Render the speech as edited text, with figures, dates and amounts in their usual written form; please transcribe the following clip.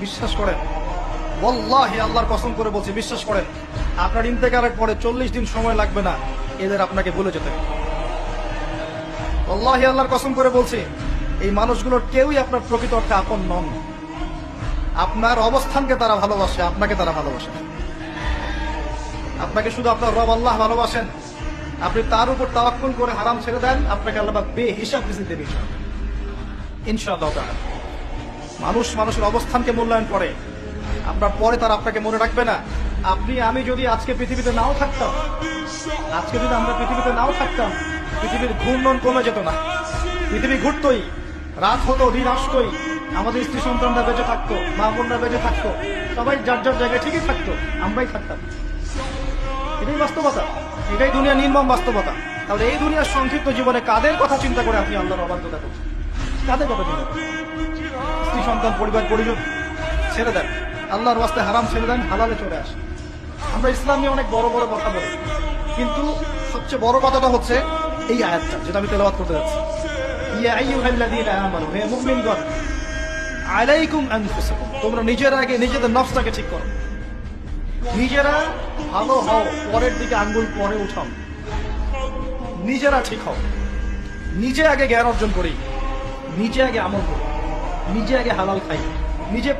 বিশ্বাস করেন, ওয়াল্লাহি আল্লাহর কসম করে বলছি, বিশ্বাস করেন, আপনার ইন্তেকালের পরে 40 দিন সময় লাগবে না এদের আপনাকে ভুলে যেতে। ওয়াল্লাহি আল্লাহর কসম করে বলছি, এই মানুষগুলোর কেউই আপনার প্রকৃত অর্থে আপন নন। আপনার অবস্থানকে তারা ভালোবাসে, আপনাকে তারা ভালোবাসে। আপনাকে শুধু আপনার রব আল্লাহ ভালোবাসেন। আপনি তার উপর তাওয়াক্কুল করে হারাম ছেড়ে দেন, আপনাকে আল্লাহ বেহিসাব রিজিক দেবে ইনশাআল্লাহ তাআলা। মানুষ মানুষের অবস্থানকে মূল্যায়ন করে, আপনার পরে তারা আপনাকে মনে রাখবে না। আপনি আমি যদি আজকে পৃথিবীতে নাও থাকতাম, আজকে যদি আমরা পৃথিবীতে নাও থাকতাম, পৃথিবীর ঘূর্ণন কমে যেত না। পৃথিবী ঘুরতই, রাত হতো, দিন আসতোই, আমাদের স্ত্রী সন্তানরা বেঁচে থাকতো, মা বোনরা বেঁচে থাকতো, সবাই যার যার জায়গায় ঠিকই থাকতো, আমরাই থাকতাম। এটাই বাস্তবতা, এটাই দুনিয়া নির্মম বাস্তবতা। তাহলে এই দুনিয়ার সংক্ষিপ্ত জীবনে কাদের কথা চিন্তা করে আপনি আল্লাহর অবাধ্যতা করছেন? কাদের কথা চিন্তা করেন? স্ত্রী সন্তান পরিবার পরিজন ছেড়ে দেন, আল্লাহর ওয়াস্তে হারাম ছেড়ে দেন, হালালে চলে আসে। আমরা ইসলাম নিয়ে অনেক বড় বড় কথা বলি, কিন্তু সবচেয়ে বড় কথাটা হচ্ছে এই আয়াতটা, যেটা আমি তেলাওয়াত করতে যাচ্ছি। ইয়া আইয়ুহাল্লাযীনা আমানু, হে মুমিনগণ, আলাইকুম আনফুসাকুম, তোমরা নিজেরা আগে নিজেদের নফসটাকে ঠিক করো। নিজেরা ভালো হও, পরের দিকে আঙ্গুল পরে উঠাও। নিজেরা ঠিক হও, নিজে আগে জ্ঞান অর্জন করি, নিজে আগে আমল করি, নিজে আগে হালাল খাই, নিজে